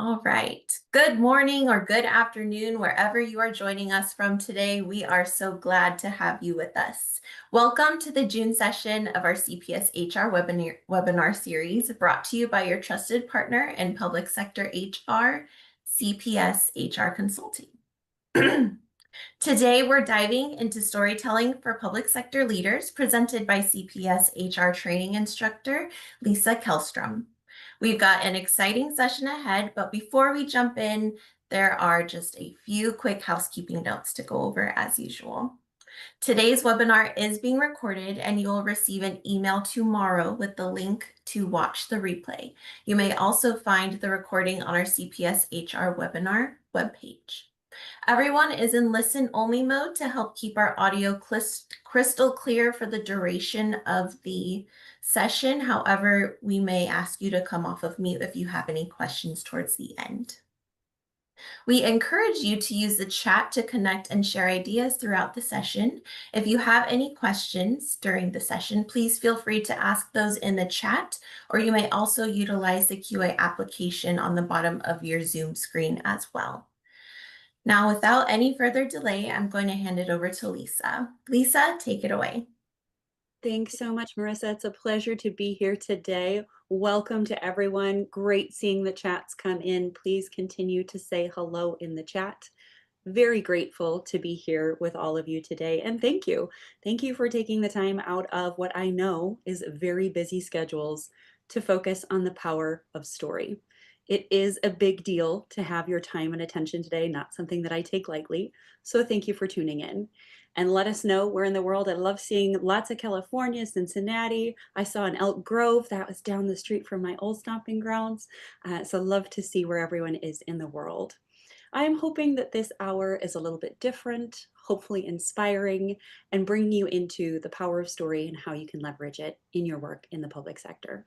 All right. Good morning or good afternoon, wherever you are joining us from today. We are so glad to have you with us. Welcome to the June session of our CPS HR webinar series brought to you by your trusted partner in public sector HR, CPS HR Consulting. Today, we're diving into storytelling for public sector leaders presented by CPS HR training instructor, Lisa Kjellstrom. We've got an exciting session ahead, but before we jump in, there are just a few quick housekeeping notes to go over as usual. Today's webinar is being recorded and you will receive an email tomorrow with the link to watch the replay. You may also find the recording on our CPS HR webinar webpage. Everyone is in listen-only mode to help keep our audio crystal clear for the duration of the session. However, we may ask you to come off of mute if you have any questions towards the end. We encourage you to use the chat to connect and share ideas throughout the session. If you have any questions during the session, please feel free to ask those in the chat, or you may also utilize the QA application on the bottom of your Zoom screen as well. Now, without any further delay, I'm going to hand it over to Lisa. Lisa, take it away. Thanks so much, Marissa. It's a pleasure to be here today. Welcome to everyone. Great seeing the chats come in. Please continue to say hello in the chat. Very grateful to be here with all of you today. And thank you. Thank you for taking the time out of what I know is very busy schedules to focus on the power of story. It is a big deal to have your time and attention today, not something that I take lightly. So thank you for tuning in. And let us know where in the world. I love seeing lots of California, Cincinnati. I saw an Elk Grove that was down the street from my old stomping grounds. So love to see where everyone is in the world. I am hoping that this hour is a little bit different, hopefully inspiring, and bringing you into the power of story and how you can leverage it in your work in the public sector.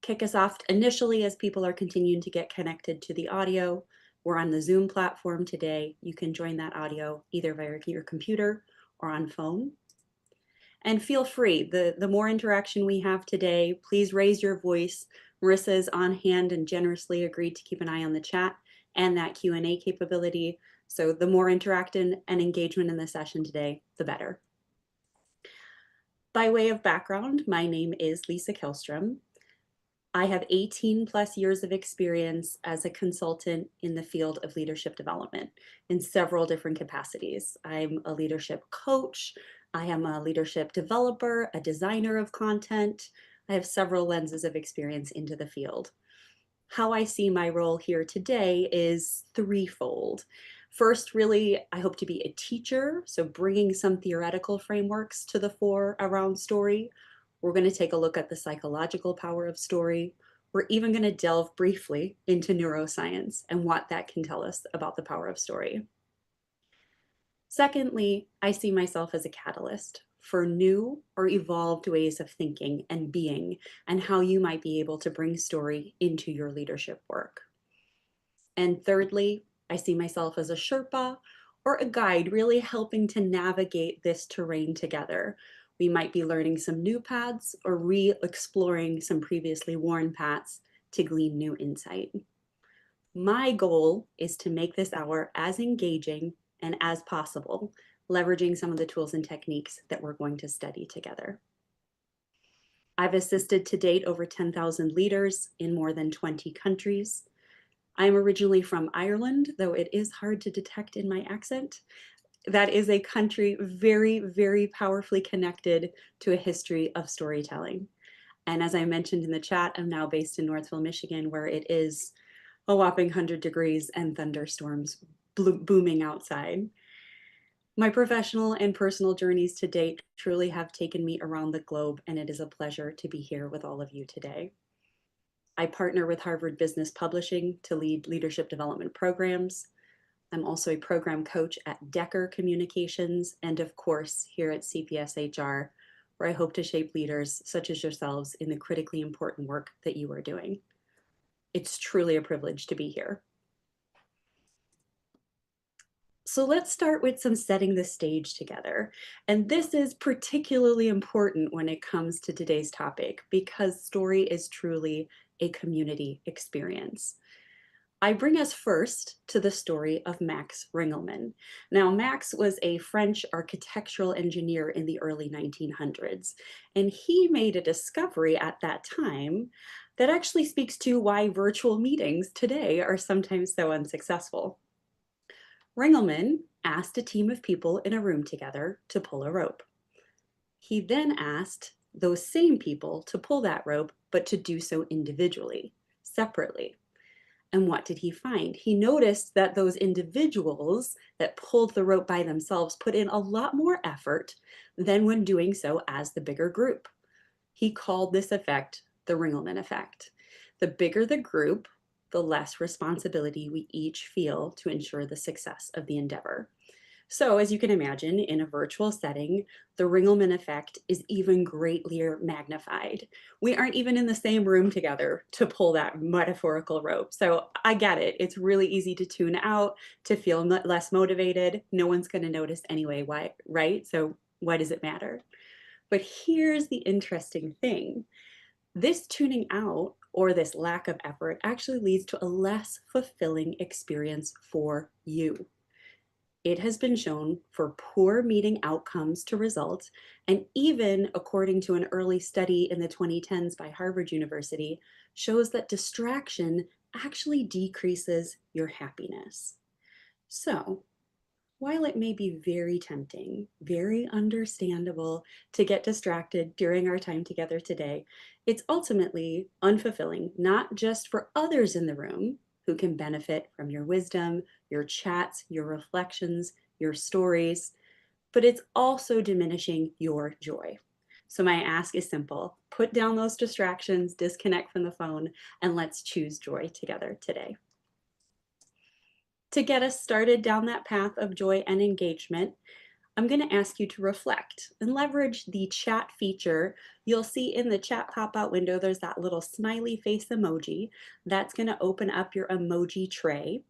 Kick us off initially as people are continuing to get connected to the audio. We're on the Zoom platform today. You can join that audio either via your computer or on phone. And feel free, the more interaction we have today, please raise your voice. Marissa is on hand and generously agreed to keep an eye on the chat and that Q&A capability. So the more interaction and engagement in the session today, the better. By way of background, my name is Lisa Kjellstrom. I have 18 plus years of experience as a consultant in the field of leadership development in several different capacities. I'm a leadership coach. I am a leadership developer, a designer of content. I have several lenses of experience into the field. How I see my role here today is threefold. First, really, I hope to be a teacher, so bringing some theoretical frameworks to the fore around story. We're going to take a look at the psychological power of story. We're even going to delve briefly into neuroscience and what that can tell us about the power of story. Secondly, I see myself as a catalyst for new or evolved ways of thinking and being, and how you might be able to bring story into your leadership work. And thirdly, I see myself as a Sherpa or a guide, really helping to navigate this terrain together. We might be learning some new paths or re-exploring some previously worn paths to glean new insight. My goal is to make this hour as engaging and as possible, leveraging some of the tools and techniques that we're going to study together. I've assisted to date over 10,000 leaders in more than 20 countries. I'm originally from Ireland, though it is hard to detect in my accent. That is a country very, very powerfully connected to a history of storytelling. And as I mentioned in the chat, I'm now based in Northville, Michigan, where it is a whopping 100 degrees and thunderstorms booming outside. My professional and personal journeys to date truly have taken me around the globe, and it is a pleasure to be here with all of you today. I partner with Harvard Business Publishing to lead leadership development programs. I'm also a program coach at Decker Communications, and of course, here at CPS HR, where I hope to shape leaders such as yourselves in the critically important work that you are doing. It's truly a privilege to be here. So let's start with some setting the stage together. And this is particularly important when it comes to today's topic because story is truly a community experience. I bring us first to the story of Max Ringelmann. Now, Max was a French architectural engineer in the early 1900s, and he made a discovery at that time that actually speaks to why virtual meetings today are sometimes so unsuccessful. Ringelmann asked a team of people in a room together to pull a rope. He then asked those same people to pull that rope, but to do so individually, separately. And what did he find? He noticed that those individuals that pulled the rope by themselves put in a lot more effort than when doing so as the bigger group. He called this effect the Ringelmann effect. The bigger the group, the less responsibility we each feel to ensure the success of the endeavor. So, as you can imagine, in a virtual setting, the Ringelmann effect is even greatly magnified. We aren't even in the same room together to pull that metaphorical rope. So, I get it. It's really easy to tune out, to feel less motivated. No one's going to notice anyway. Why, right? So, why does it matter? But here's the interesting thing, this tuning out or this lack of effort actually leads to a less fulfilling experience for you. It has been shown for poor meeting outcomes to result, and even according to an early study in the 2010s by Harvard University, shows that distraction actually decreases your happiness. So, while it may be very tempting, very understandable to get distracted during our time together today, it's ultimately unfulfilling, not just for others in the room who can benefit from your wisdom, your chats, your reflections, your stories, but it's also diminishing your joy. So, my ask is simple, put down those distractions, disconnect from the phone, and let's choose joy together today. To get us started down that path of joy and engagement, I'm going to ask you to reflect and leverage the chat feature. You'll see in the chat pop-out window, there's that little smiley face emoji. That's going to open up your emoji tray.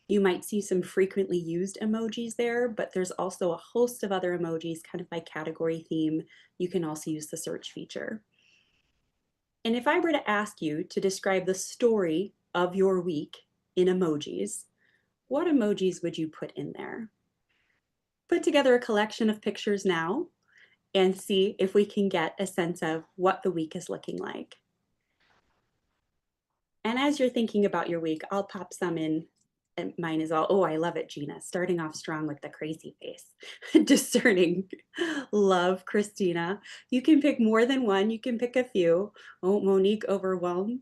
You might see some frequently used emojis there, but there's also a host of other emojis kind of by category theme. You can also use the search feature. And if I were to ask you to describe the story of your week in emojis, what emojis would you put in there? Put together a collection of pictures now and see if we can get a sense of what the week is looking like. And as you're thinking about your week, I'll pop some in. And mine is all, oh, I love it, Gina. Starting off strong with the crazy face. Discerning. Love, Christina. You can pick more than one. You can pick a few. Oh, Monique, overwhelmed.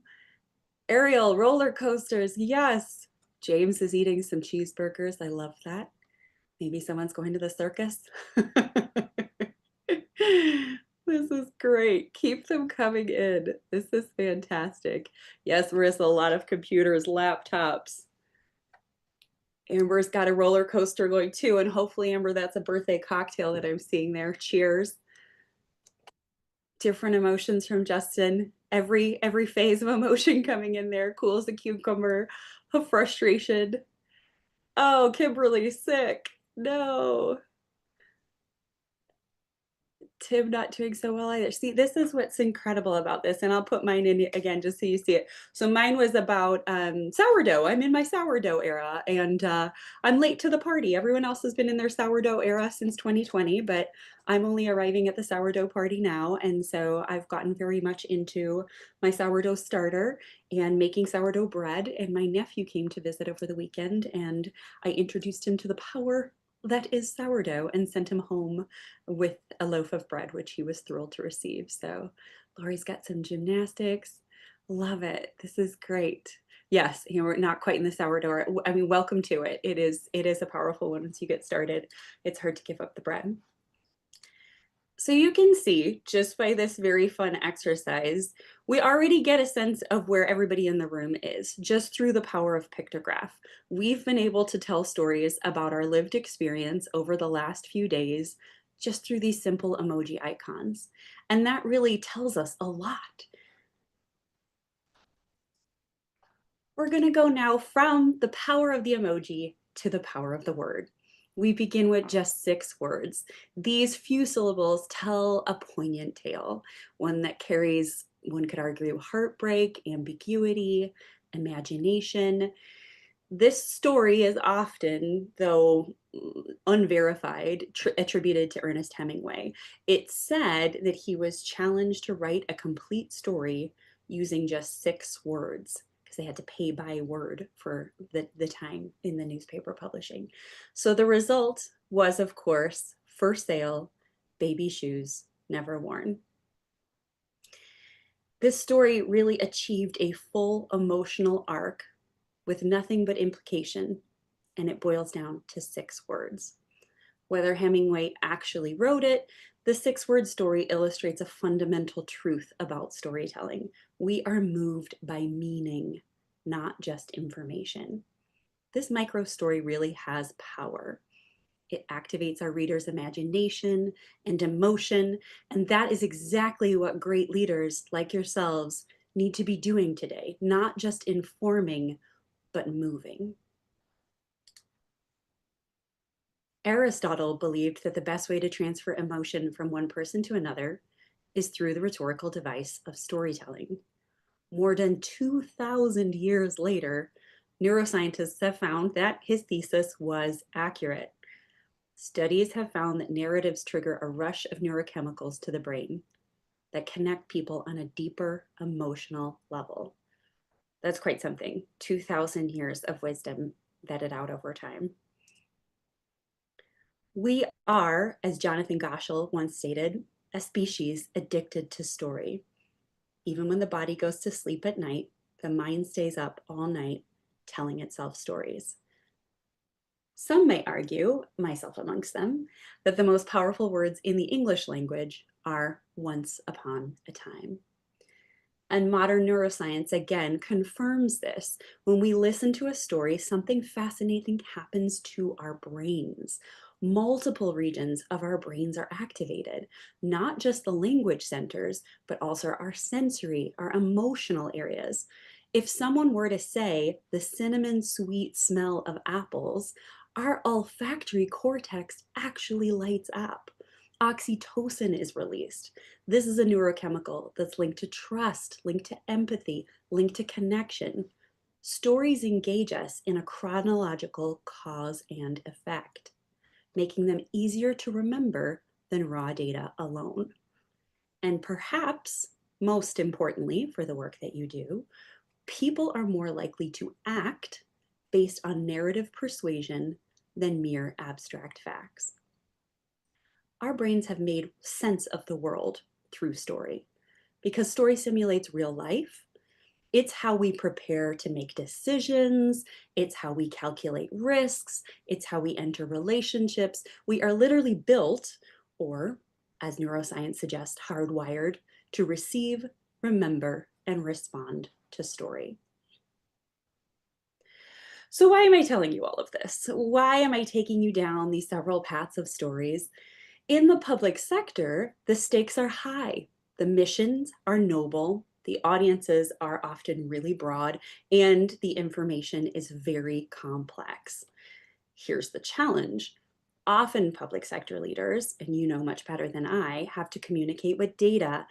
Ariel, roller coasters. Yes. James is eating some cheeseburgers. I love that. Maybe someone's going to the circus. This is great. Keep them coming in. This is fantastic. Yes, Marissa, a lot of computers, laptops. Amber's got a roller coaster going too, and hopefully, Amber, that's a birthday cocktail that I'm seeing there. Cheers. Different emotions from Justin. Every phase of emotion coming in there. Cool as a cucumber. A frustration. Oh, Kimberly, sick. No. Tim not doing so well either. See, this is what's incredible about this, and I'll put mine in again just so you see it. So mine was about sourdough. I'm in my sourdough era, and I'm late to the party. Everyone else has been in their sourdough era since 2020, but I'm only arriving at the sourdough party now, and so I've gotten very much into my sourdough starter and making sourdough bread, and my nephew came to visit over the weekend, and I introduced him to the power that is sourdough and sent him home with a loaf of bread, which he was thrilled to receive. So Lori's got some gymnastics. Love it. This is great. Yes, you know, we're not quite in the sourdough. I mean, welcome to it. It is a powerful one once you get started. It's hard to give up the bread. So you can see just by this very fun exercise, we already get a sense of where everybody in the room is just through the power of pictograph. We've been able to tell stories about our lived experience over the last few days just through these simple emoji icons. And that really tells us a lot. We're going to go now from the power of the emoji to the power of the word. We begin with just 6 words. These few syllables tell a poignant tale, one that carries, one could argue, heartbreak, ambiguity, imagination. This story is often, though unverified, attributed to Ernest Hemingway. It's said that he was challenged to write a complete story using just 6 words because they had to pay by word for the time in the newspaper publishing. So the result was, of course, For Sale, Baby Shoes Never Worn. This story really achieved a full emotional arc with nothing but implication, and it boils down to 6 words. Whether Hemingway actually wrote it, the 6 word story illustrates a fundamental truth about storytelling. We are moved by meaning, not just information. This micro story really has power. It activates our readers' imagination and emotion, and that is exactly what great leaders like yourselves need to be doing today, not just informing, but moving. Aristotle believed that the best way to transfer emotion from one person to another is through the rhetorical device of storytelling. More than 2,000 years later, neuroscientists have found that his thesis was accurate. Studies have found that narratives trigger a rush of neurochemicals to the brain that connect people on a deeper emotional level. That's quite something. 2,000 years of wisdom vetted out over time. We are, as Jonathan Goschel once stated, a species addicted to story. Even when the body goes to sleep at night, the mind stays up all night telling itself stories. Some may argue, myself amongst them, that the most powerful words in the English language are once upon a time. And modern neuroscience again confirms this. When we listen to a story, something fascinating happens to our brains. Multiple regions of our brains are activated, not just the language centers, but also our sensory, our emotional areas. If someone were to say the cinnamon sweet smell of apples, our olfactory cortex actually lights up. Oxytocin is released. This is a neurochemical that's linked to trust, linked to empathy, linked to connection. Stories engage us in a chronological cause and effect, making them easier to remember than raw data alone. And perhaps, most importantly for the work that you do, people are more likely to act based on narrative persuasion than mere abstract facts. Our brains have made sense of the world through story because story simulates real life. It's how we prepare to make decisions. It's how we calculate risks. It's how we enter relationships. We are literally built, or as neuroscience suggests, hardwired to receive, remember, and respond to story. So why am I telling you all of this? Why am I taking you down these several paths of stories? In the public sector, the stakes are high. The missions are noble, the audiences are often really broad, and the information is very complex. Here's the challenge. Often public sector leaders, and you know much better than I, have to communicate with data,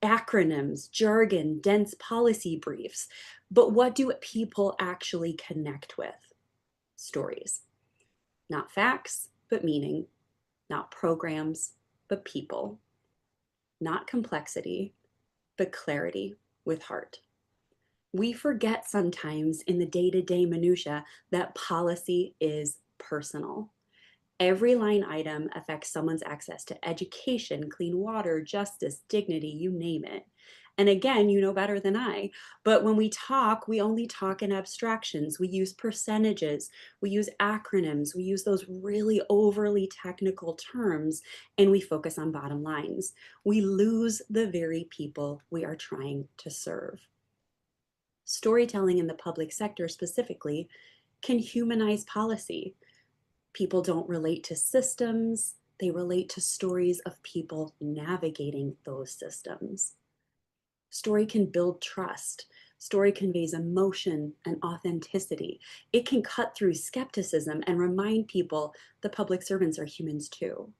acronyms, jargon, dense policy briefs. But what do people actually connect with? Stories. Not facts, but meaning. Not programs, but people. Not complexity, but clarity with heart. We forget sometimes in the day-to-day minutia that policy is personal. Every line item affects someone's access to education, clean water, justice, dignity, you name it. And again, you know better than I, but when we talk, we only talk in abstractions. We use percentages, we use acronyms, we use those really overly technical terms, and we focus on bottom lines. We lose the very people we are trying to serve. Storytelling in the public sector specifically can humanize policy. People don't relate to systems, they relate to stories of people navigating those systems. Story can build trust. Story conveys emotion and authenticity. It can cut through skepticism and remind people the public servants are humans too.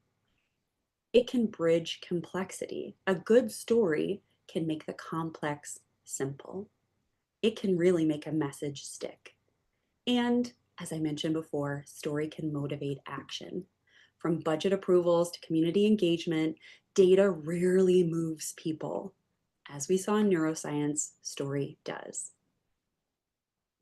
It can bridge complexity. A good story can make the complex simple. It can really make a message stick. And as I mentioned before, story can motivate action. From budget approvals to community engagement, data rarely moves people. As we saw in neuroscience, story does.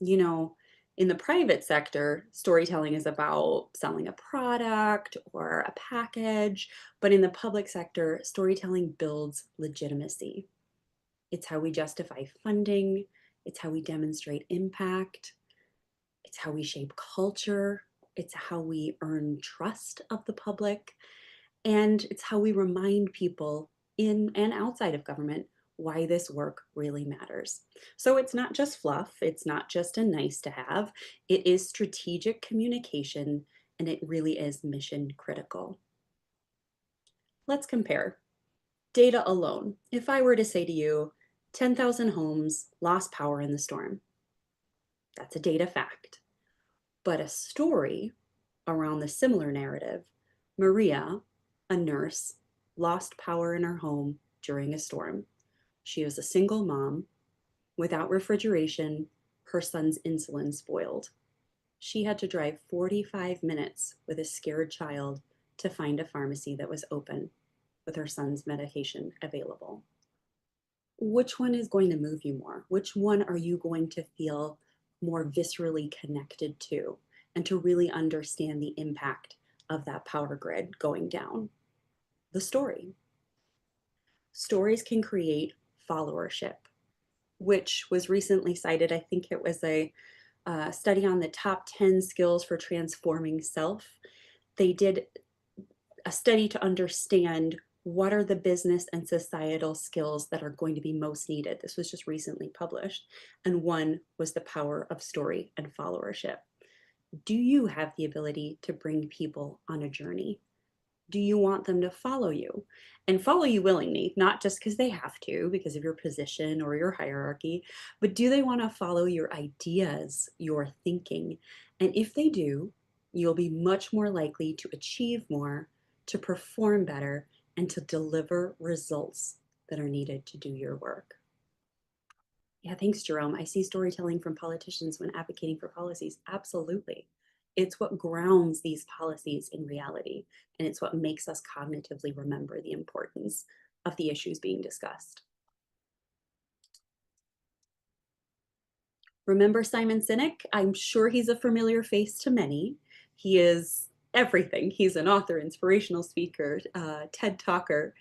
You know, in the private sector, storytelling is about selling a product or a package, but in the public sector, storytelling builds legitimacy. It's how we justify funding, it's how we demonstrate impact, it's how we shape culture, it's how we earn trust of the public, and it's how we remind people in and outside of government why this work really matters. So it's not just fluff, it's not just a nice to have, it is strategic communication and it really is mission critical. Let's compare. Data alone. If I were to say to you, 10,000 homes lost power in the storm, that's a data fact. But a story around the similar narrative, Maria, a nurse, lost power in her home during a storm. She was a single mom. Without refrigeration, her son's insulin spoiled. She had to drive 45 minutes with a scared child to find a pharmacy that was open with her son's medication available. Which one is going to move you more? Which one are you going to feel more viscerally connected to and to really understand the impact of that power grid going down? The story. Stories can create followership, which was recently cited. I think it was a study on the top 10 skills for transforming self. They did a study to understand what are the business and societal skills that are going to be most needed. This was just recently published. And one was the power of story and followership. Do you have the ability to bring people on a journey? Do you want them to follow you and follow you willingly, not just because they have to, because of your position or your hierarchy, but do they want to follow your ideas, your thinking? And if they do, you'll be much more likely to achieve more, to perform better, and to deliver results that are needed to do your work. Yeah, thanks, Jerome. I see storytelling from politicians when advocating for policies. Absolutely. It's what grounds these policies in reality, and it's what makes us cognitively remember the importance of the issues being discussed. Remember Simon Sinek? I'm sure he's a familiar face to many. He is everything. He's an author, inspirational speaker, TED talker.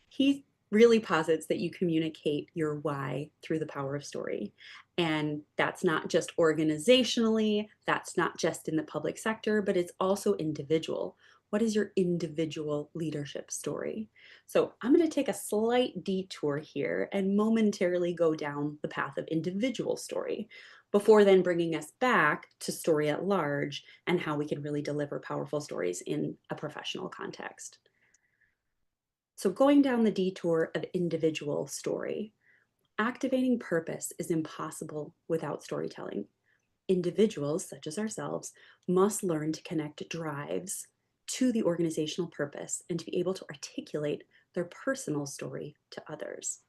He really posits that you communicate your why through the power of story. And that's not just organizationally, that's not just in the public sector, but it's also individual. What is your individual leadership story? So I'm going to take a slight detour here and momentarily go down the path of individual story before then bringing us back to story at large and how we can really deliver powerful stories in a professional context. So going down the detour of individual story, activating purpose is impossible without storytelling. Individuals, such as ourselves, must learn to connect drives to the organizational purpose and to be able to articulate their personal story to others.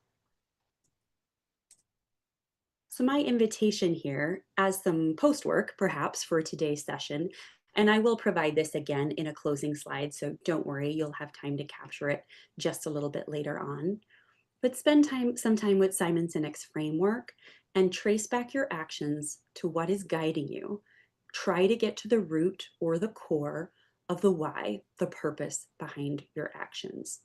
So my invitation here, as some post work perhaps for today's session, and I will provide this again in a closing slide, so don't worry, you'll have time to capture it just a little bit later on. But spend some time with Simon Sinek's framework and trace back your actions to what is guiding you. Try to get to the root or the core of the why, the purpose behind your actions.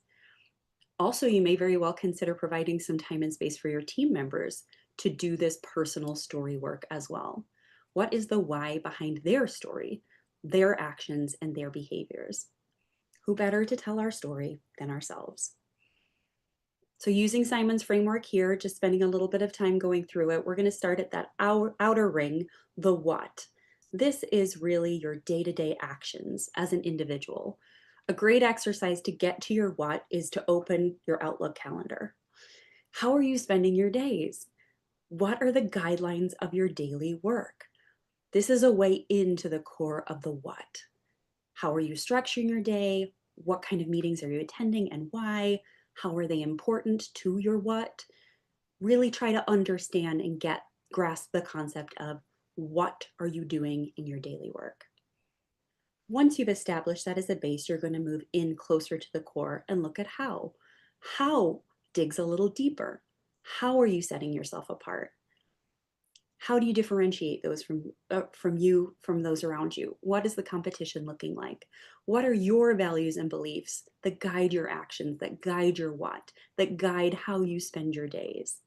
Also, you may very well consider providing some time and space for your team members to do this personal story work as well. What is the why behind their story, their actions, and their behaviors? Who better to tell our story than ourselves? So using Simon's framework here, just spending a little bit of time going through it, we're going to start at that outer ring, the what. This is really your day-to-day actions as an individual. A great exercise to get to your what is to open your Outlook calendar. How are you spending your days? What are the guidelines of your daily work? This is a way into the core of the what. How are you structuring your day? What kind of meetings are you attending and why? How are they important to your what? Really try to understand and grasp the concept of What are you doing in your daily work? Once you've established that as a base, you're going to move in closer to the core and look at how. How digs a little deeper. How are you setting yourself apart? How do you differentiate those from you, from those around you? What is the competition looking like? What are your values and beliefs that guide your actions, that guide your what, that guide how you spend your days?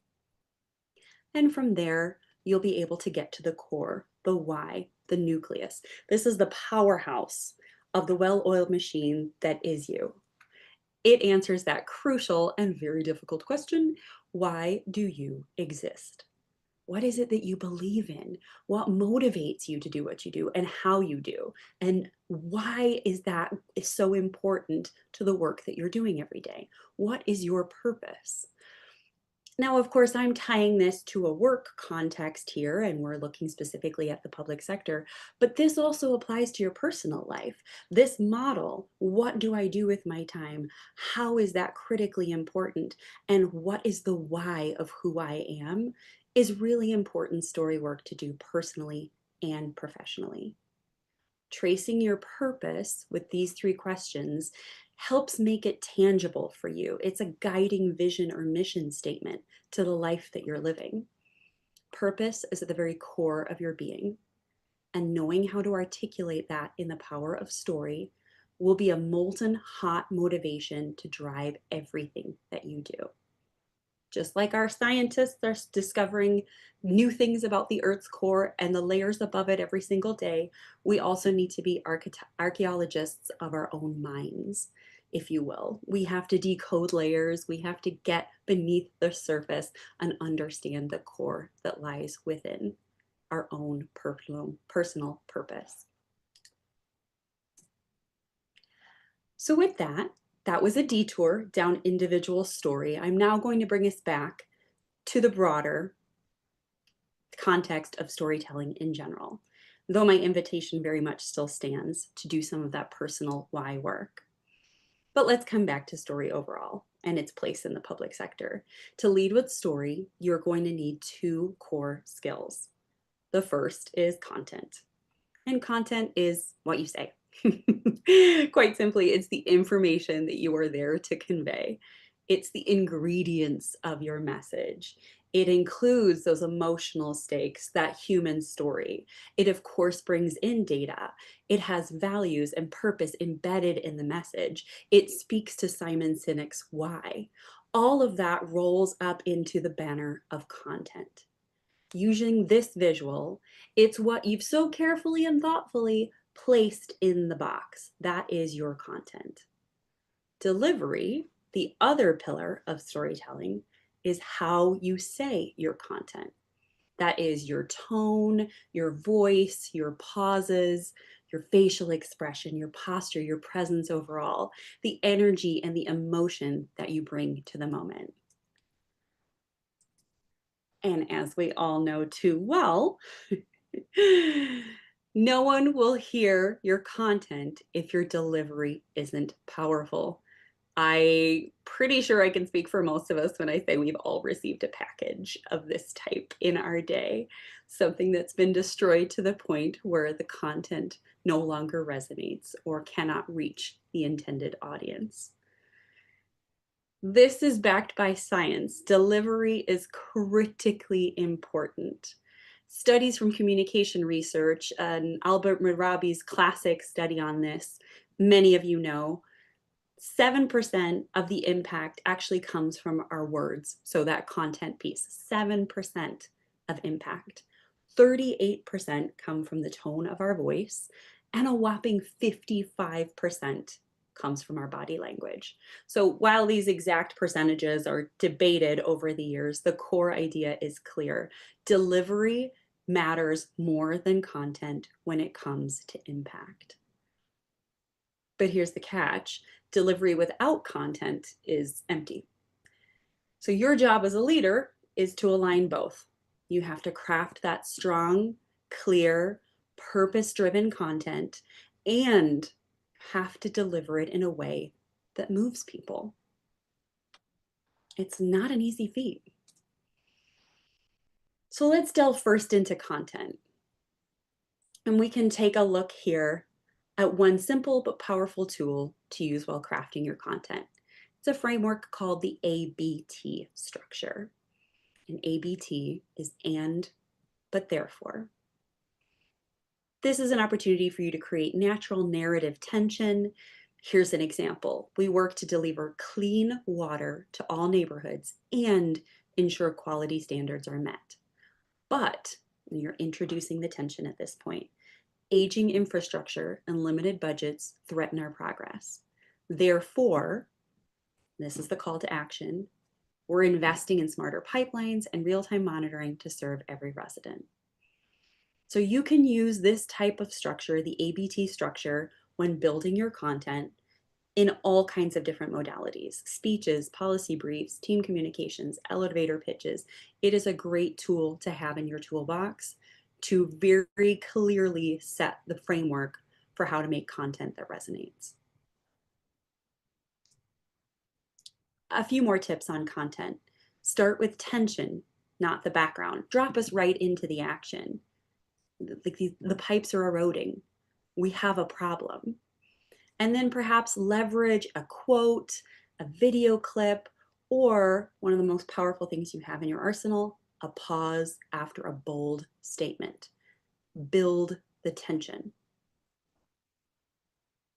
And from there, you'll be able to get to the core, the why, the nucleus. This is the powerhouse of the well-oiled machine that is you. It answers that crucial and very difficult question: why do you exist? What is it that you believe in? What motivates you to do what you do and how you do? And why is that so important to the work that you're doing every day? What is your purpose? Now, of course, I'm tying this to a work context here, and we're looking specifically at the public sector, but this also applies to your personal life. This model, what do I do with my time? How is that critically important? And what is the why of who I am, is really important story work to do personally and professionally. Tracing your purpose with these three questions helps make it tangible for you. It's a guiding vision or mission statement to the life that you're living. Purpose is at the very core of your being, and knowing how to articulate that in the power of story will be a molten hot motivation to drive everything that you do. Just like our scientists are discovering new things about the Earth's core and the layers above it every single day, we also need to be archaeologists of our own minds, if you will. We have to decode layers, we have to get beneath the surface and understand the core that lies within our own personal purpose. So with that, that was a detour down individual story. I'm now going to bring us back to the broader context of storytelling in general, though my invitation very much still stands to do some of that personal why work. But let's come back to story overall and its place in the public sector. To lead with story, you're going to need two core skills. The first is content, and content is what you say. Quite simply, it's the information that you are there to convey. It's the ingredients of your message. It includes those emotional stakes, that human story. It, of course, brings in data. It has values and purpose embedded in the message. It speaks to Simon Sinek's why. All of that rolls up into the banner of content. Using this visual, it's what you've so carefully and thoughtfully placed in the box. That is your content. Delivery, the other pillar of storytelling, is how you say your content. That is your tone, your voice, your pauses, your facial expression, your posture, your presence overall, the energy and the emotion that you bring to the moment. And as we all know too well, no one will hear your content if your delivery isn't powerful. I'm pretty sure I can speak for most of us when I say we've all received a package of this type in our day, something that's been destroyed to the point where the content no longer resonates or cannot reach the intended audience. This is backed by science. Delivery is critically important. Studies from communication research, and Albert Merabi's classic study on this, many of you know, 7% of the impact actually comes from our words. So that content piece, 7% of impact. 38% come from the tone of our voice, and a whopping 55% comes from our body language. So while these exact percentages are debated over the years, the core idea is clear. Delivery matters more than content when it comes to impact. But here's the catch: delivery without content is empty. So your job as a leader is to align both. You have to craft that strong, clear, purpose-driven content and have to deliver it in a way that moves people. It's not an easy feat. So let's delve first into content. And we can take a look here at one simple but powerful tool to use while crafting your content. It's a framework called the ABT structure. And ABT is and, but therefore. This is an opportunity for you to create natural narrative tension. Here's an example. We work to deliver clean water to all neighborhoods and ensure quality standards are met. But you're introducing the tension at this point. Aging infrastructure and limited budgets threaten our progress. Therefore, this is the call to action. We're investing in smarter pipelines and real-time monitoring to serve every resident. So you can use this type of structure, the ABT structure, when building your content in all kinds of different modalities: speeches, policy briefs, team communications, elevator pitches. It is a great tool to have in your toolbox to very clearly set the framework for how to make content that resonates. A few more tips on content. Start with tension, not the background. Drop us right into the action. Like the pipes are eroding. We have a problem. And then perhaps leverage a quote, a video clip, or one of the most powerful things you have in your arsenal, a pause after a bold statement. Build the tension.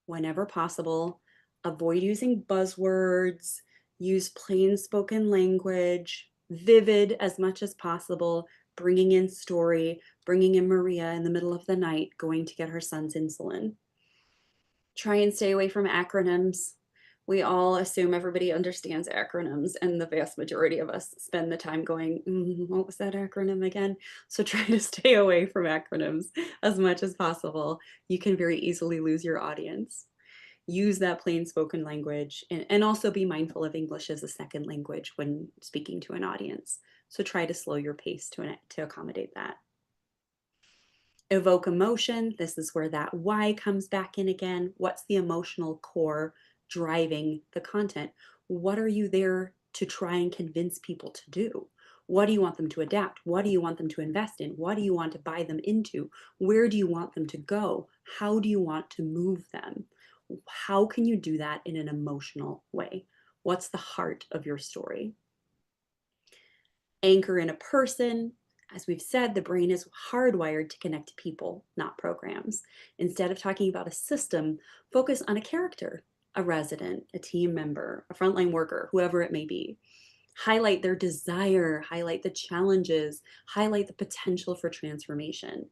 Whenever possible, avoid using buzzwords, use plain spoken language, vivid as much as possible, bringing in story, bringing in Maria in the middle of the night going to get her son's insulin. Try and stay away from acronyms. We all assume everybody understands acronyms, and the vast majority of us spend the time going, what was that acronym again? So try to stay away from acronyms as much as possible. You can very easily lose your audience. Use that plain spoken language, and also be mindful of English as a second language when speaking to an audience. So try to slow your pace to accommodate that. Evoke emotion. This is where that why comes back in again. What's the emotional core driving the content? What are you there to try and convince people to do? What do you want them to adapt? What do you want them to invest in? What do you want to buy them into? Where do you want them to go? How do you want to move them? How can you do that in an emotional way? What's the heart of your story? Anchor in a person. As we've said, the brain is hardwired to connect to people, not programs. Instead of talking about a system, focus on a character, a resident, a team member, a frontline worker, whoever it may be. Highlight their desire, highlight the challenges, highlight the potential for transformation.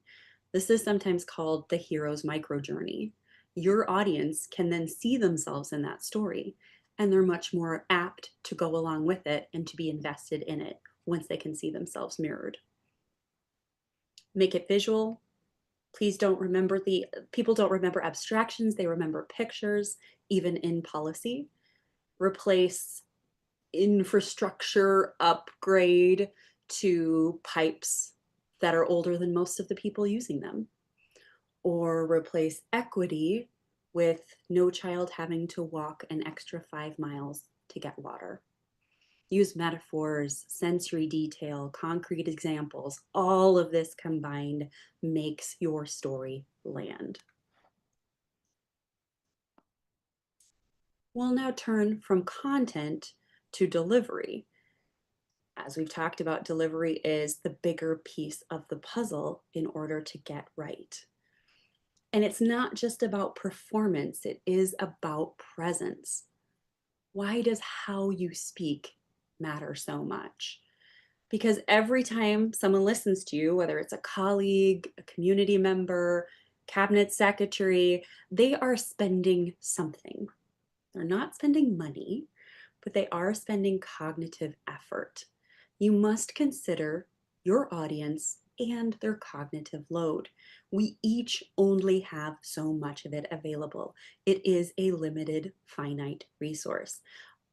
This is sometimes called the hero's microjourney. Your audience can then see themselves in that story, and they're much more apt to go along with it and to be invested in it once they can see themselves mirrored. Make it visual. Please don't remember people don't remember abstractions, they remember pictures, even in policy. Replace infrastructure upgrade to pipes that are older than most of the people using them. Or replace equity with no child having to walk an extra 5 miles to get water. Use metaphors, sensory detail, concrete examples. All of this combined makes your story land. We'll now turn from content to delivery. As we've talked about, delivery is the bigger piece of the puzzle in order to get right. And it's not just about performance, it is about presence. Why does how you speak matter so much? Because every time someone listens to you, whether it's a colleague, a community member, cabinet secretary, they are spending something. They're not spending money, but they are spending cognitive effort. You must consider your audience and their cognitive load. We each only have so much of it available. It is a limited, finite resource.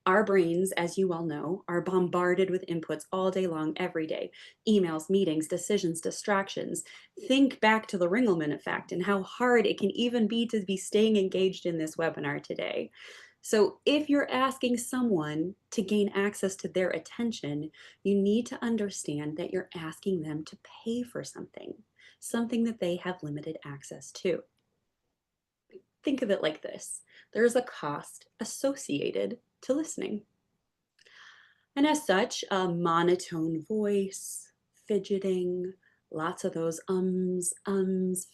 Our brains, as you all know, are bombarded with inputs all day long, every day. Emails, meetings, decisions, distractions. Think back to the Ringelmann effect and how hard it can even be to be staying engaged in this webinar today. So if you're asking someone to gain access to their attention, you need to understand that you're asking them to pay for something, something that they have limited access to. Think of it like this. There is a cost associated to listening. And as such, a monotone voice, fidgeting, lots of those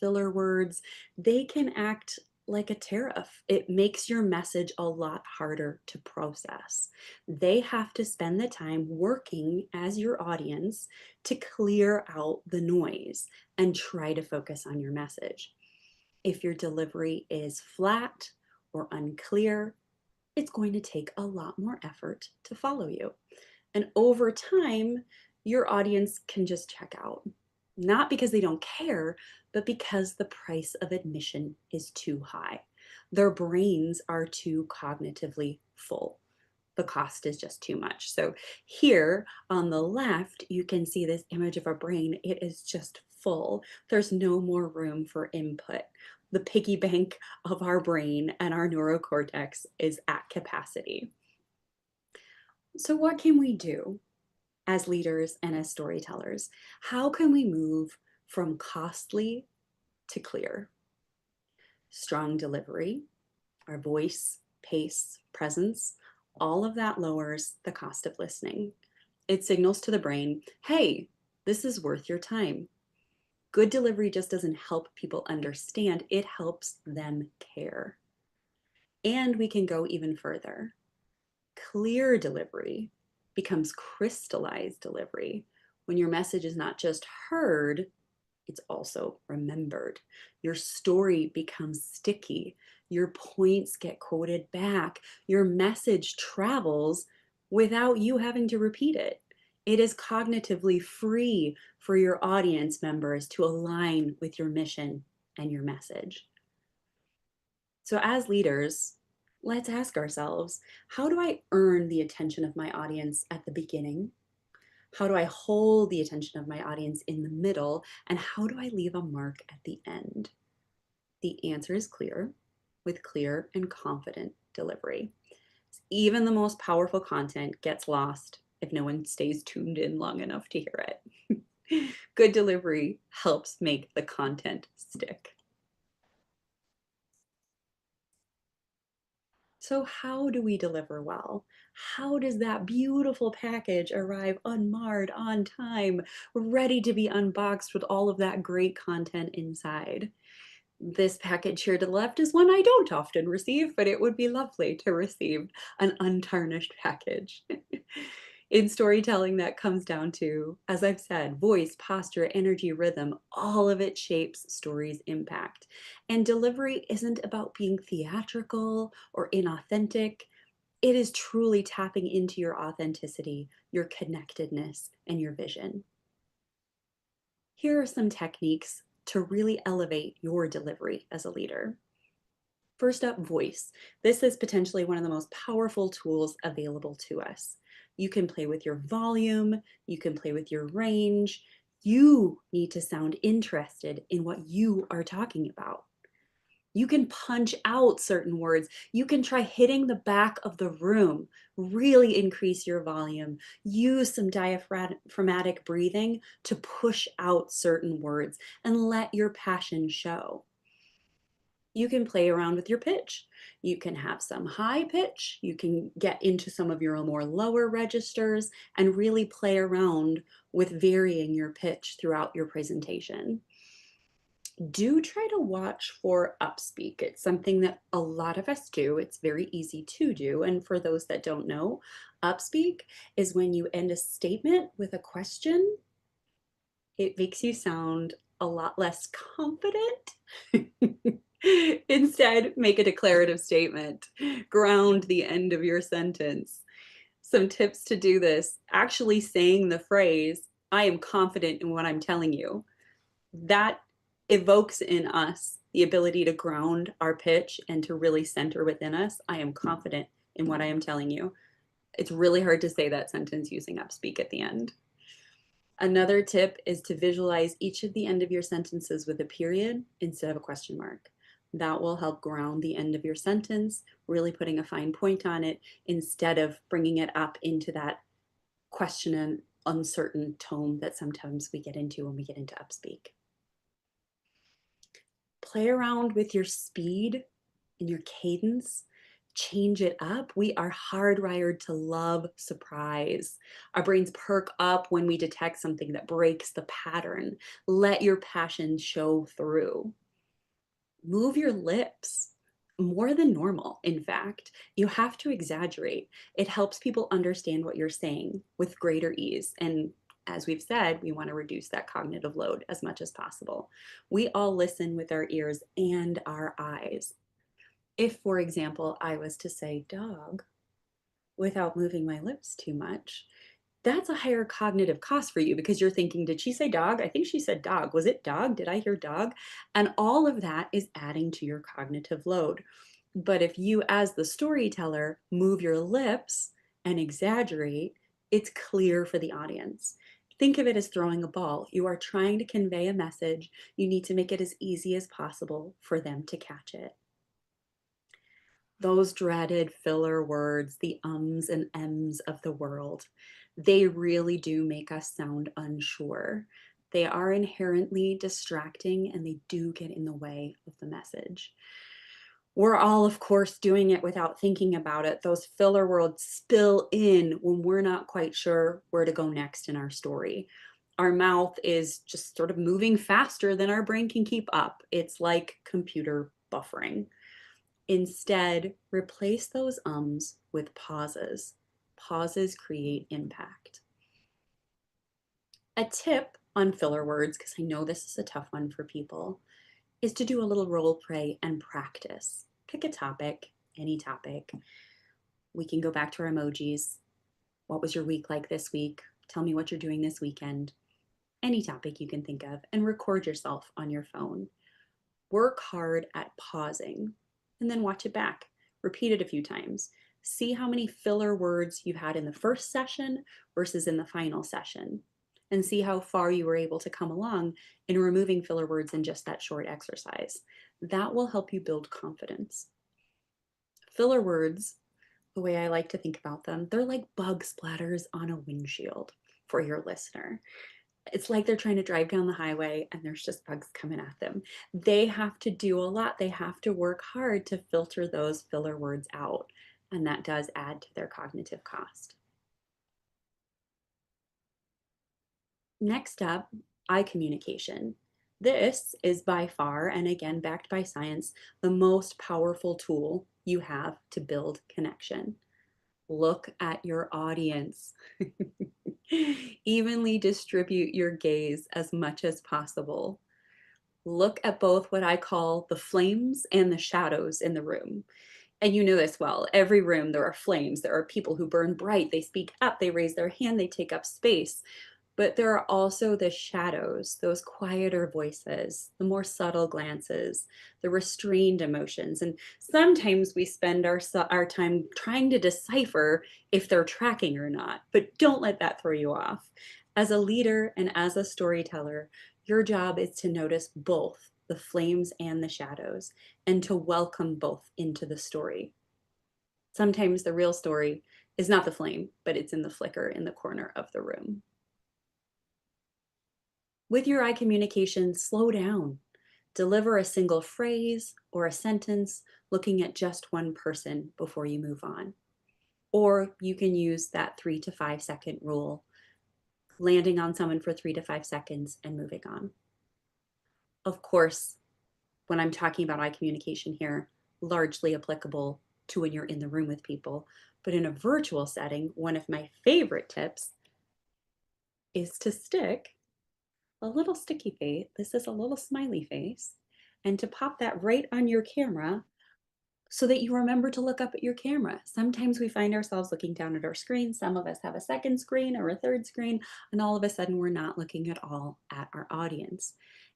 filler words, they can act like a tariff. It makes your message a lot harder to process. They have to spend the time working as your audience to clear out the noise and try to focus on your message. If your delivery is flat or unclear, it's going to take a lot more effort to follow you. And over time, your audience can just check out, not because they don't care, but because the price of admission is too high. Their brains are too cognitively full. The cost is just too much. So here on the left, you can see this image of a brain. It is just full. There's no more room for input. The piggy bank of our brain and our neurocortex is at capacity. So what can we do as leaders and as storytellers? How can we move from costly to clear? Strong delivery, our voice, pace, presence, all of that lowers the cost of listening. It signals to the brain, hey, this is worth your time. Good delivery just doesn't help people understand, it helps them care. And we can go even further. Clear delivery becomes crystallized delivery when your message is not just heard, it's also remembered. Your story becomes sticky. Your points get quoted back. Your message travels without you having to repeat it. It is cognitively free for your audience members to align with your mission and your message. So as leaders, let's ask ourselves, how do I earn the attention of my audience at the beginning? How do I hold the attention of my audience in the middle? And how do I leave a mark at the end? The answer is clear, with clear and confident delivery. Even the most powerful content gets lost if no one stays tuned in long enough to hear it. Good delivery helps make the content stick. So how do we deliver well? How does that beautiful package arrive unmarred, on time, ready to be unboxed with all of that great content inside? This package here to the left is one I don't often receive, but it would be lovely to receive an untarnished package. In storytelling, that comes down to, as I've said, voice, posture, energy, rhythm, all of it shapes story's impact. And delivery isn't about being theatrical or inauthentic. It is truly tapping into your authenticity, your connectedness, and your vision. Here are some techniques to really elevate your delivery as a leader. First up, voice. This is potentially one of the most powerful tools available to us. You can play with your volume, you can play with your range. You need to sound interested in what you are talking about. You can punch out certain words. You can try hitting the back of the room, really increase your volume. Use some diaphragmatic breathing to push out certain words and let your passion show. You can play around with your pitch. You can have some high pitch. You can get into some of your more lower registers and really play around with varying your pitch throughout your presentation. Do try to watch for upspeak. It's something that a lot of us do. It's very easy to do. And for those that don't know, upspeak is when you end a statement with a question. It makes you sound a lot less confident. Instead, make a declarative statement. Ground the end of your sentence. Some tips to do this: actually saying the phrase, I am confident in what I'm telling you. That evokes in us the ability to ground our pitch and to really center within us. I am confident in what I am telling you. It's really hard to say that sentence using upspeak at the end. Another tip is to visualize each of the end of your sentences with a period instead of a question mark. That will help ground the end of your sentence, really putting a fine point on it instead of bringing it up into that question and uncertain tone that sometimes we get into when we get into upspeak. Play around with your speed and your cadence. Change it up. We are hardwired to love surprise. Our brains perk up when we detect something that breaks the pattern. Let your passion show through. Move your lips more than normal. In fact, you have to exaggerate. It helps people understand what you're saying with greater ease. And as we've said, we want to reduce that cognitive load as much as possible. We all listen with our ears and our eyes. If, for example, I was to say dog without moving my lips too much, that's a higher cognitive cost for you because you're thinking, did she say dog? I think she said dog. Was it dog? Did I hear dog? And all of that is adding to your cognitive load. But if you, as the storyteller, move your lips and exaggerate, it's clear for the audience. Think of it as throwing a ball. You are trying to convey a message. You need to make it as easy as possible for them to catch it. Those dreaded filler words, the ums and ems of the world, they really do make us sound unsure. They are inherently distracting and they do get in the way of the message. We're all, of course, doing it without thinking about it. Those filler words spill in when we're not quite sure where to go next in our story. Our mouth is just sort of moving faster than our brain can keep up. It's like computer buffering. Instead, replace those ums with pauses. Pauses create impact. A tip on filler words, because I know this is a tough one for people, is to do a little role play and practice. Pick a topic, any topic. We can go back to our emojis. What was your week like this week? Tell me what you're doing this weekend. Any topic you can think of, and record yourself on your phone. Work hard at pausing and then watch it back. Repeat it a few times. See how many filler words you had in the first session versus in the final session, and see how far you were able to come along in removing filler words in just that short exercise. That will help you build confidence. Filler words, the way I like to think about them, they're like bug splatters on a windshield for your listener. It's like they're trying to drive down the highway and there's just bugs coming at them. They have to do a lot. They have to work hard to filter those filler words out. And that does add to their cognitive cost. Next up, eye communication. This is by far, and again, backed by science, the most powerful tool you have to build connection. Look at your audience. Evenly distribute your gaze as much as possible. Look at both what I call the flames and the shadows in the room. And you know this well. Every room, there are flames. There are people who burn bright. They speak up. They raise their hand. They take up space. But there are also the shadows, those quieter voices, the more subtle glances, the restrained emotions. And sometimes we spend our time trying to decipher if they're tracking or not, but don't let that throw you off. As a leader and as a storyteller, your job is to notice both the flames and the shadows and to welcome both into the story. Sometimes the real story is not the flame, but it's in the flicker in the corner of the room. With your eye communication, slow down. Deliver a single phrase or a sentence looking at just one person before you move on. Or you can use that 3 to 5 second rule, landing on someone for 3 to 5 seconds and moving on. Of course, when I'm talking about eye communication here, largely applicable to when you're in the room with people. But in a virtual setting, one of my favorite tips is to stick a little sticky face. This is a little smiley face. And to pop that right on your camera so that you remember to look up at your camera. Sometimes we find ourselves looking down at our screen. Some of us have a second screen or a third screen, and all of a sudden we're not looking at all at our audience.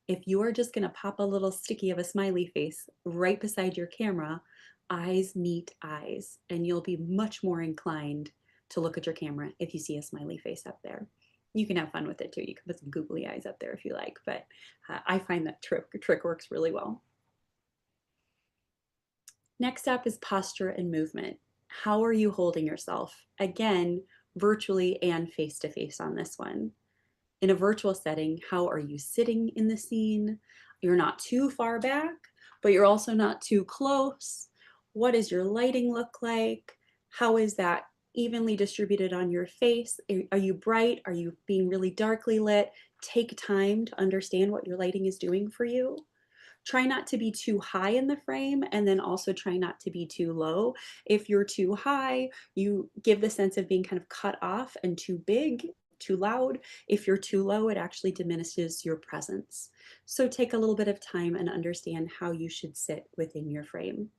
If you are just going to pop a little sticky of a smiley face right beside your camera, eyes meet eyes, and you'll be much more inclined to look at your camera if you see a smiley face up there. You can have fun with it too. You can put some googly eyes up there if you like, but I find that trick works really well. Next up is posture and movement. How are you holding yourself? Again, virtually and face-to-face on this one. In a virtual setting, how are you sitting in the scene? You're not too far back, but you're also not too close. What does your lighting look like? How is that evenly distributed on your face? Are you bright? Are you being really darkly lit? Take time to understand what your lighting is doing for you. Try not to be too high in the frame, and then also try not to be too low. If you're too high, you give the sense of being kind of cut off and too big, too loud. If you're too low, it actually diminishes your presence. So take a little bit of time and understand how you should sit within your frame.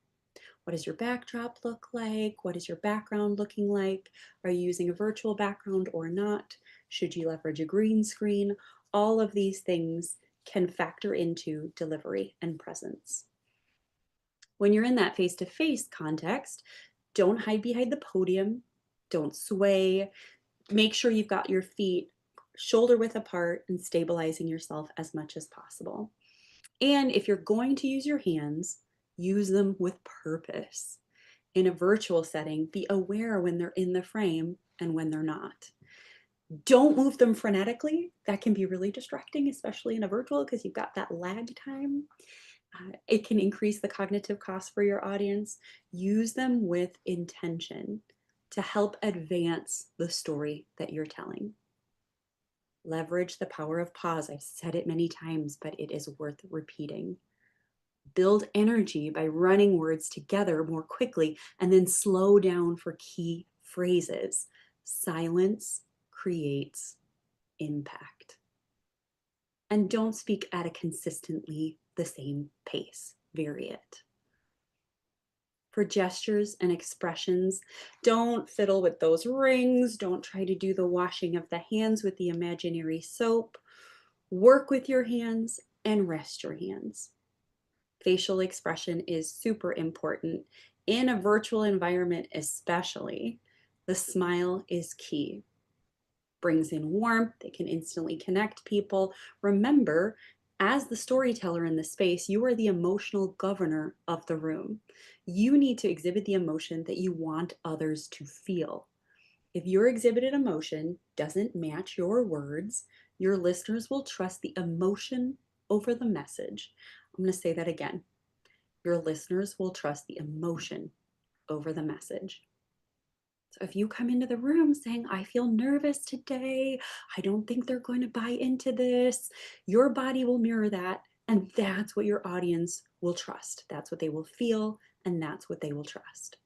What does your backdrop look like? What is your background looking like? Are you using a virtual background or not? Should you leverage a green screen? All of these things can factor into delivery and presence. When you're in that face-to-face context, don't hide behind the podium, don't sway. Make sure you've got your feet shoulder width apart and stabilizing yourself as much as possible. And if you're going to use your hands, use them with purpose. In a virtual setting, be aware when they're in the frame and when they're not. Don't move them frenetically. That can be really distracting, especially in a virtual, because you've got that lag time. It can increase the cognitive cost for your audience. Use them with intention to help advance the story that you're telling. Leverage the power of pause. I've said it many times, but it is worth repeating. Build energy by running words together more quickly and then slow down for key phrases. Silence creates impact. And don't speak at a consistently the same pace. Vary it. For gestures and expressions, don't fiddle with those rings. Don't try to do the washing of the hands with the imaginary soap. Work with your hands and rest your hands. Facial expression is super important. In a virtual environment especially, the smile is key. Brings in warmth, it can instantly connect people. Remember, as the storyteller in the space, you are the emotional governor of the room. You need to exhibit the emotion that you want others to feel. If your exhibited emotion doesn't match your words, your listeners will trust the emotion over the message. I'm going to say that again. Your listeners will trust the emotion over the message. So if you come into the room saying, I feel nervous today, I don't think they're going to buy into this, your body will mirror that. And that's what your audience will trust. That's what they will feel, and that's what they will trust.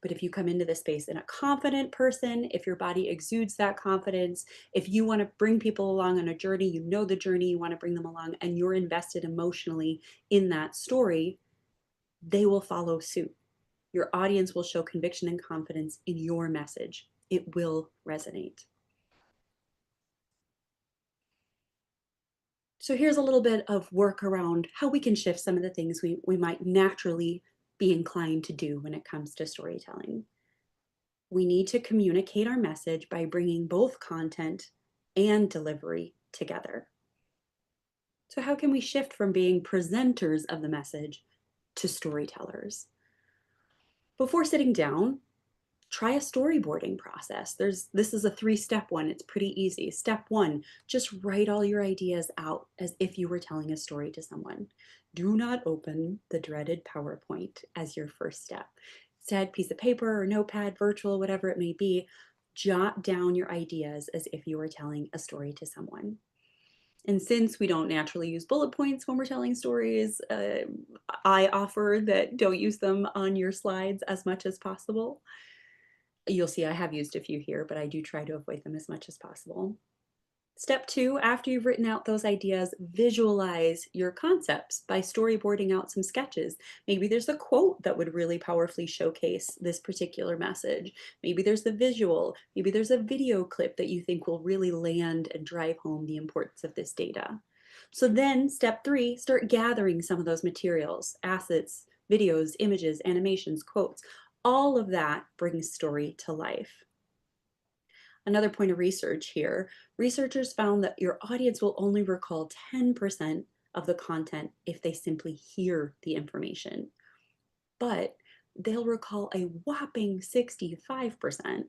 But if you come into this space in a confident person, if your body exudes that confidence, if you want to bring people along on a journey, you know the journey, you want to bring them along, and you're invested emotionally in that story, they will follow suit. Your audience will show conviction and confidence in your message. It will resonate. So here's a little bit of work around how we can shift some of the things we might naturally be inclined to do when it comes to storytelling. We need to communicate our message by bringing both content and delivery together. So how can we shift from being presenters of the message to storytellers? Before sitting down, try a storyboarding process. This is a 3-step one. It's pretty easy. Step 1, just write all your ideas out as if you were telling a story to someone. Do not open the dreaded PowerPoint as your first step. Instead, piece of paper or notepad, virtual, whatever it may be, jot down your ideas as if you were telling a story to someone. And since we don't naturally use bullet points when we're telling stories, I offer that don't use them on your slides as much as possible. You'll see I have used a few here, but I do try to avoid them as much as possible. Step 2, after you've written out those ideas, visualize your concepts by storyboarding out some sketches. Maybe there's a quote that would really powerfully showcase this particular message. Maybe there's the visual. Maybe there's a video clip that you think will really land and drive home the importance of this data. So then step 3, start gathering some of those materials, assets, videos, images, animations, quotes. All of that brings story to life. Another point of research here, researchers found that your audience will only recall 10% of the content if they simply hear the information. But they'll recall a whopping 65%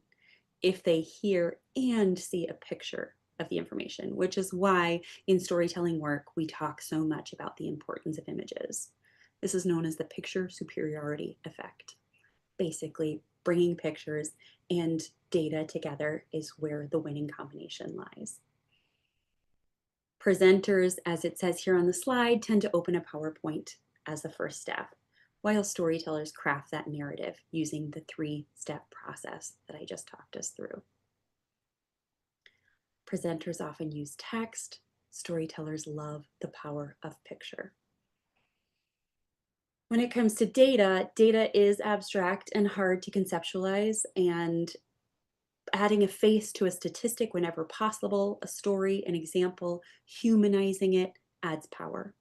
if they hear and see a picture of the information, which is why in storytelling work, we talk so much about the importance of images. This is known as the picture superiority effect. Basically, bringing pictures and data together is where the winning combination lies. Presenters, as it says here on the slide, tend to open a PowerPoint as the first step, while storytellers craft that narrative using the 3-step process that I just talked us through. Presenters often use text. Storytellers love the power of picture. When it comes to data, data is abstract and hard to conceptualize, and adding a face to a statistic whenever possible, a story, an example, humanizing it adds power.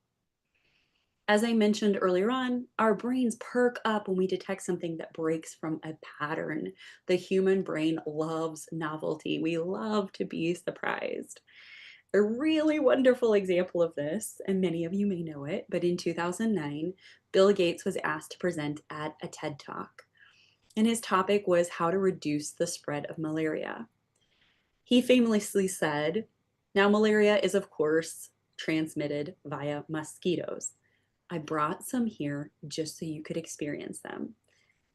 As I mentioned earlier on, our brains perk up when we detect something that breaks from a pattern. The human brain loves novelty. We love to be surprised. A really wonderful example of this, and many of you may know it, but in 2009, Bill Gates was asked to present at a TED Talk, and his topic was how to reduce the spread of malaria. He famously said, "Now, malaria is, of course, transmitted via mosquitoes. I brought some here just so you could experience them."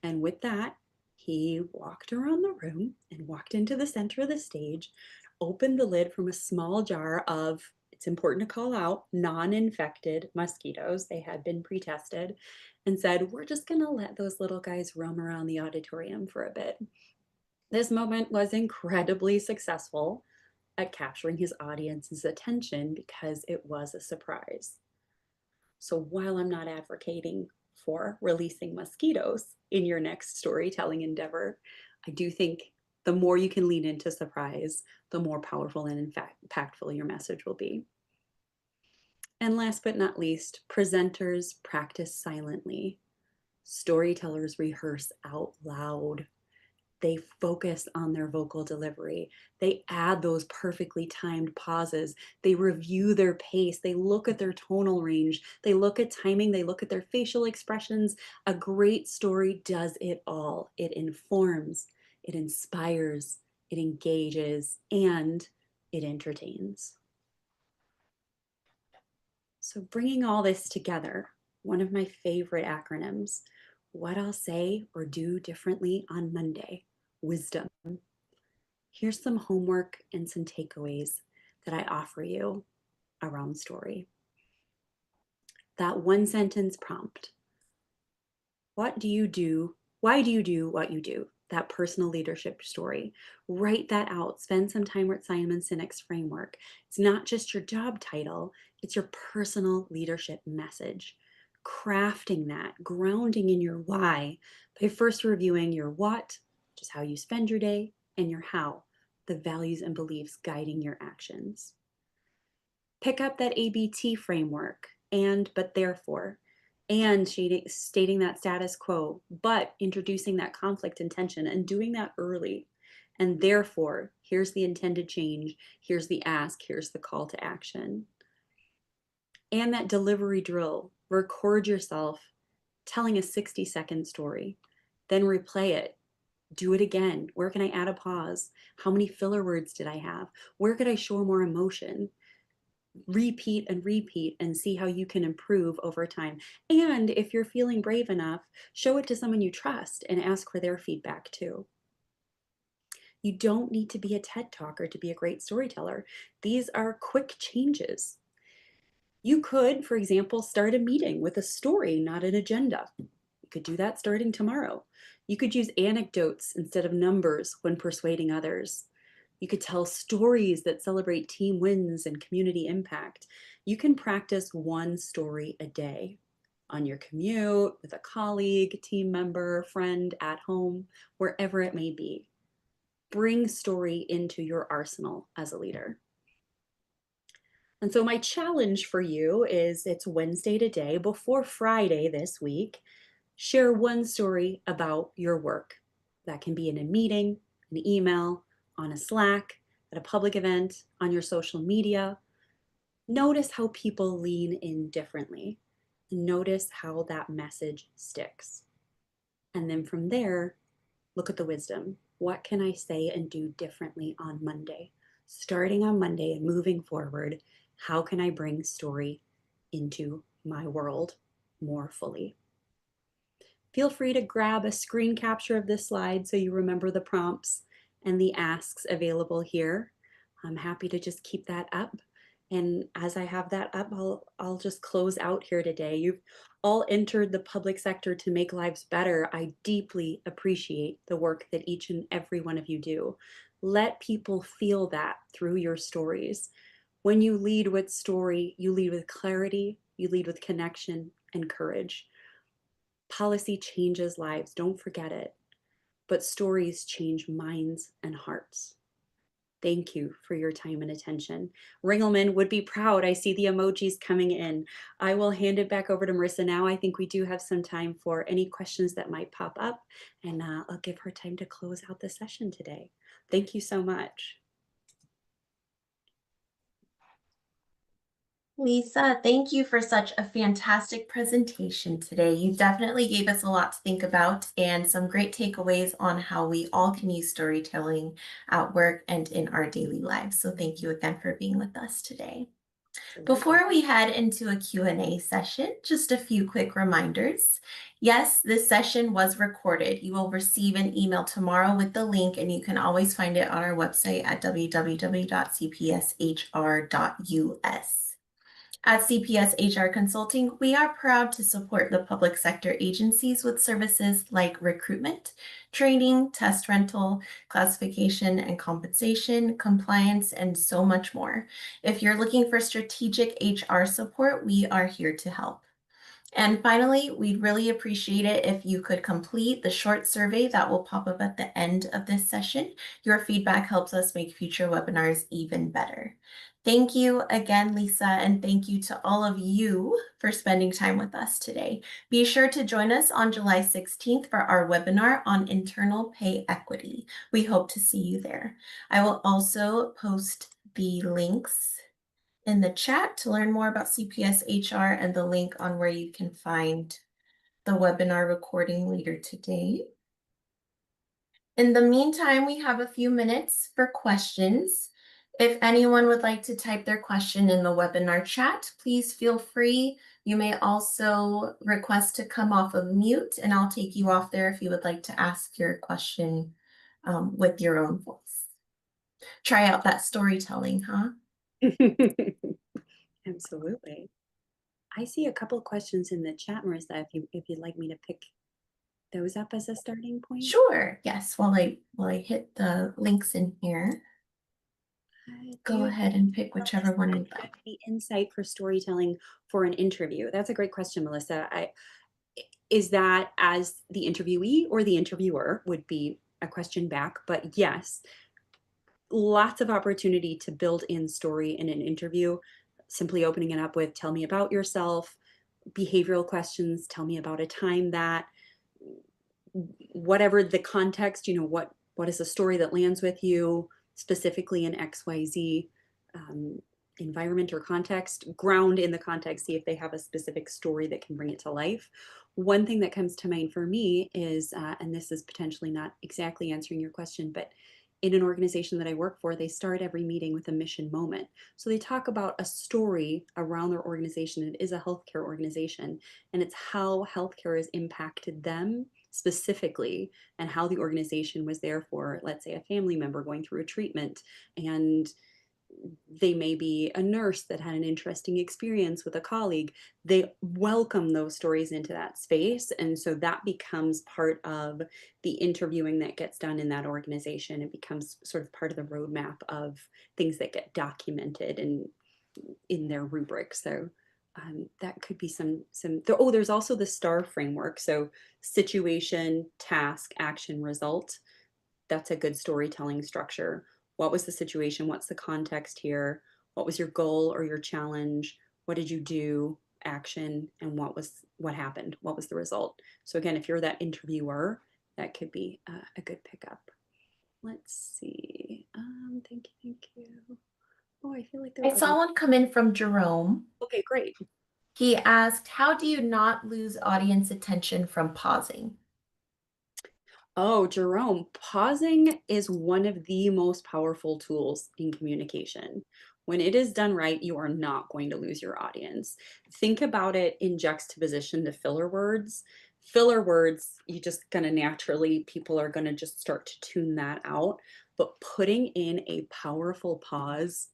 And with that, he walked around the room and walked into the center of the stage, opened the lid from a small jar of, it's important to call out, non-infected mosquitoes. They had been pre-tested, and said, "We're just going to let those little guys roam around the auditorium for a bit." This moment was incredibly successful at capturing his audience's attention because it was a surprise. So while I'm not advocating for releasing mosquitoes in your next storytelling endeavor, I do think the more you can lean into surprise, the more powerful and in fact impactful your message will be. And last but not least, presenters practice silently. Storytellers rehearse out loud. They focus on their vocal delivery. They add those perfectly timed pauses. They review their pace. They look at their tonal range. They look at timing. They look at their facial expressions. A great story does it all. It informs, it inspires, it engages, and it entertains. So bringing all this together, one of my favorite acronyms, what I'll say or do differently on Monday, wisdom. Here's some homework and some takeaways that I offer you around story. That one sentence prompt. What do you do? Why do you do what you do? That personal leadership story. Write that out. Spend some time with Simon Sinek's framework. It's not just your job title, it's your personal leadership message. Crafting that, grounding in your why by first reviewing your what, which is how you spend your day, and your how, the values and beliefs guiding your actions. Pick up that ABT framework, and, but, therefore, and stating that status quo, but introducing that conflict and tension and doing that early. And therefore, here's the intended change, here's the ask, here's the call to action. And that delivery drill, record yourself telling a 60-second story, then replay it. Do it again. Where can I add a pause? How many filler words did I have? Where could I show more emotion? Repeat and see how you can improve over time. And if you're feeling brave enough, show it to someone you trust and ask for their feedback too. You don't need to be a TED talker to be a great storyteller. These are quick changes. You could, for example, start a meeting with a story, not an agenda. You could do that starting tomorrow. You could use anecdotes instead of numbers when persuading others. You could tell stories that celebrate team wins and community impact. You can practice one story a day on your commute, with a colleague, team member, friend, at home, wherever it may be. Bring story into your arsenal as a leader. And so my challenge for you is, it's Wednesday today, before Friday this week, share one story about your work. That can be in a meeting, an email, on a Slack, at a public event, on your social media. Notice how people lean in differently. Notice how that message sticks. And then from there, look at the wisdom. What can I say and do differently on Monday? Starting on Monday and moving forward, how can I bring story into my world more fully? Feel free to grab a screen capture of this slide so you remember the prompts and the asks available here. I'm happy to just keep that up. And as I have that up, I'll just close out here today. You've all entered the public sector to make lives better. I deeply appreciate the work that each and every one of you do. Let people feel that through your stories. When you lead with story, you lead with clarity, you lead with connection and courage. Policy changes lives, don't forget it, but stories change minds and hearts. Thank you for your time and attention. Ringelman would be proud. I see the emojis coming in. I will hand it back over to Marissa now. I think we do have some time for any questions that might pop up, and I'll give her time to close out the session today. Thank you so much. Lisa, thank you for such a fantastic presentation today. You definitely gave us a lot to think about and some great takeaways on how we all can use storytelling at work and in our daily lives. So thank you again for being with us today. Absolutely. Before we head into a Q&A session, just a few quick reminders. Yes, this session was recorded. You will receive an email tomorrow with the link, and you can always find it on our website at www.cpshr.us. At CPS HR Consulting, we are proud to support the public sector agencies with services like recruitment, training, test rental, classification and compensation, compliance, and so much more. If you're looking for strategic HR support, we are here to help. And finally, we'd really appreciate it if you could complete the short survey that will pop up at the end of this session. Your feedback helps us make future webinars even better. Thank you again, Lisa, and thank you to all of you for spending time with us today. Be sure to join us on July 16th for our webinar on internal pay equity. We hope to see you there. I will also post the links in the chat to learn more about CPS HR and the link on where you can find the webinar recording later today. In the meantime, we have a few minutes for questions. If anyone would like to type their question in the webinar chat, please feel free. You may also request to come off of mute, and I'll take you off there if you would like to ask your question with your own voice. Try out that storytelling, huh? Absolutely. I see a couple questions in the chat, Marissa, if you'd like me to pick those up as a starting point. Sure. Yes. While I hit the links in here, go ahead and pick whichever one you'd like. Any insight for storytelling for an interview? That's a great question, Melissa. Is that as the interviewee or the interviewer would be a question back, but yes, lots of opportunity to build in story in an interview. Simply opening it up with, tell me about yourself, behavioral questions, tell me about a time that, whatever the context, what is a story that lands with you specifically in XYZ environment or context, ground in the context, see if they have a specific story that can bring it to life. One thing that comes to mind for me is, and this is potentially not exactly answering your question, but in an organization that I work for, they start every meeting with a mission moment. So they talk about a story around their organization. It is a healthcare organization, and it's how healthcare has impacted them specifically, and how the organization was there for, let's say, a family member going through a treatment, and they may be a nurse that had an interesting experience with a colleague. They welcome those stories into that space. And so that becomes part of the interviewing that gets done in that organization. It becomes sort of part of the roadmap of things that get documented and in their rubric. So that could be there's also the STAR framework. So situation, task, action, result. That's a good storytelling structure. What was the situation? What's the context here? What was your goal or your challenge? What did you do? Action, and what happened? What was the result? So again, if you're that interviewer, that could be a good pickup. Let's see. Thank you. Oh, I feel like I saw one come in from Jerome. Okay, great. He asked, how do you not lose audience attention from pausing? Oh, Jerome, pausing is one of the most powerful tools in communication. When it is done right, you are not going to lose your audience. Think about it in juxtaposition to filler words. Filler words, you just gonna naturally, people are gonna just start to tune that out. But putting in a powerful pause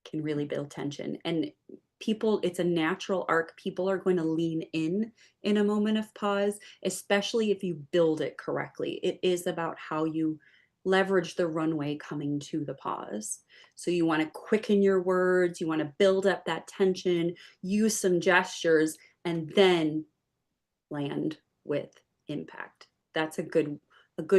can really build tension. And people, it's a natural arc. People are going to lean in a moment of pause, especially if you build it correctly. It is about how you leverage the runway coming to the pause. So you want to quicken your words, you want to build up that tension, use some gestures, and then land with impact. That's a good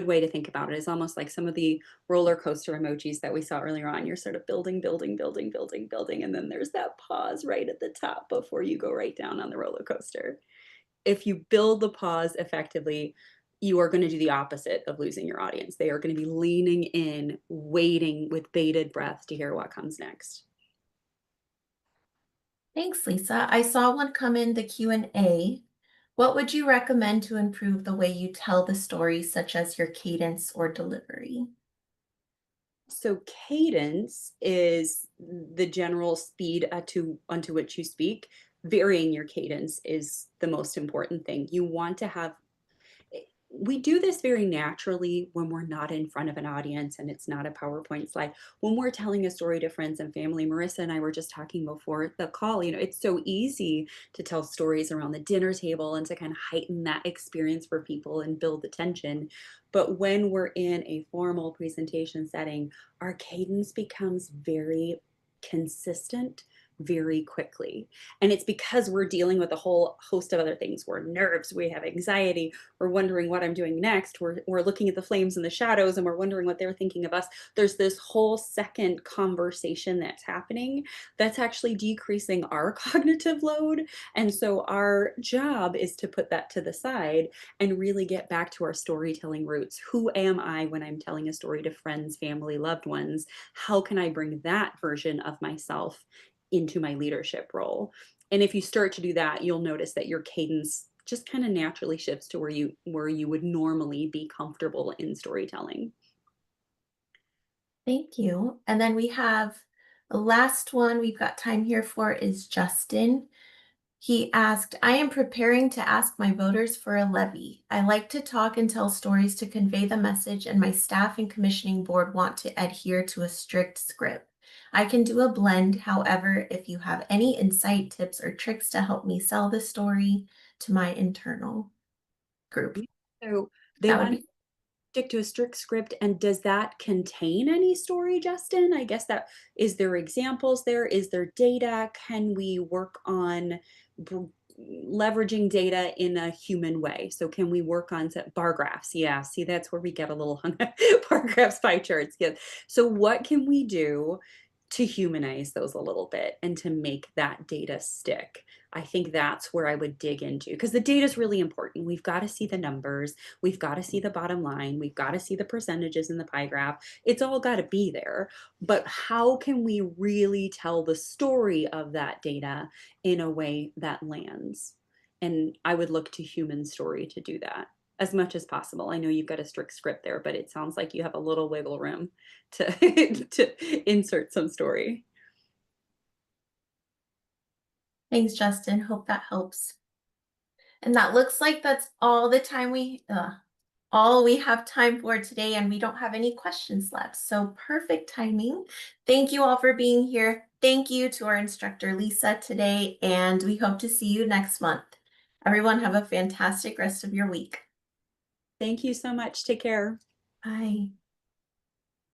way to think about it. It's almost like some of the roller coaster emojis that we saw earlier on. You're sort of building, building, building, building, building, and then there's that pause right at the top before you go right down on the roller coaster. If you build the pause effectively, you are going to do the opposite of losing your audience. They are going to be leaning in, waiting with bated breath to hear what comes next. Thanks, Lisa. I saw one come in the Q&A. What would you recommend to improve the way you tell the story, such as your cadence or delivery? So cadence is the general speed unto which you speak. Varying your cadence is the most important thing. You want to have we do this very naturally when we're not in front of an audience and it's not a PowerPoint slide. When we're telling a story to friends and family, Marissa and I were just talking before the call, it's so easy to tell stories around the dinner table and to kind of heighten that experience for people and build the tension. But when we're in a formal presentation setting, our cadence becomes very consistent very quickly. And it's because we're dealing with a whole host of other things. We're nerves, we have anxiety, we're wondering what I'm doing next. We're looking at the flames and the shadows and we're wondering what they're thinking of us. There's this whole second conversation that's happening that's actually decreasing our cognitive load. And so our job is to put that to the side and really get back to our storytelling roots. Who am I when I'm telling a story to friends, family, loved ones? How can I bring that version of myself into my leadership role? And if you start to do that, you'll notice that your cadence just kind of naturally shifts to where you would normally be comfortable in storytelling. Thank you. And then we have the last one we've got time here for is Justin. He asked, I am preparing to ask my voters for a levy. I like to talk and tell stories to convey the message, and my staff and commissioning board want to adhere to a strict script. I can do a blend. However, if you have any insight, tips, or tricks to help me sell the story to my internal group, So they that would want to be stick to a strict script. And does that contain any story, Justin? I guess that is there examples there? Is there data? Can we work on leveraging data in a human way? So can we work on bar graphs? Yeah, see, that's where we get a little hung up. Bar graphs, pie charts. Yeah. So what can we do to humanize those a little bit and to make that data stick? I think that's where I would dig into because the data is really important. We've got to see the numbers. We've got to see the bottom line. We've got to see the percentages in the pie graph. It's all got to be there. But how can we really tell the story of that data in a way that lands? And I would look to human story to do that as much as possible. I know you've got a strict script there, but it sounds like you have a little wiggle room to to insert some story. Thanks, Justin. Hope that helps. And that looks like that's all the time all we have time for today, and we don't have any questions left. So perfect timing. Thank you all for being here. Thank you to our instructor, Lisa, today, and we hope to see you next month. Everyone have a fantastic rest of your week. Thank you so much. Take care. Bye.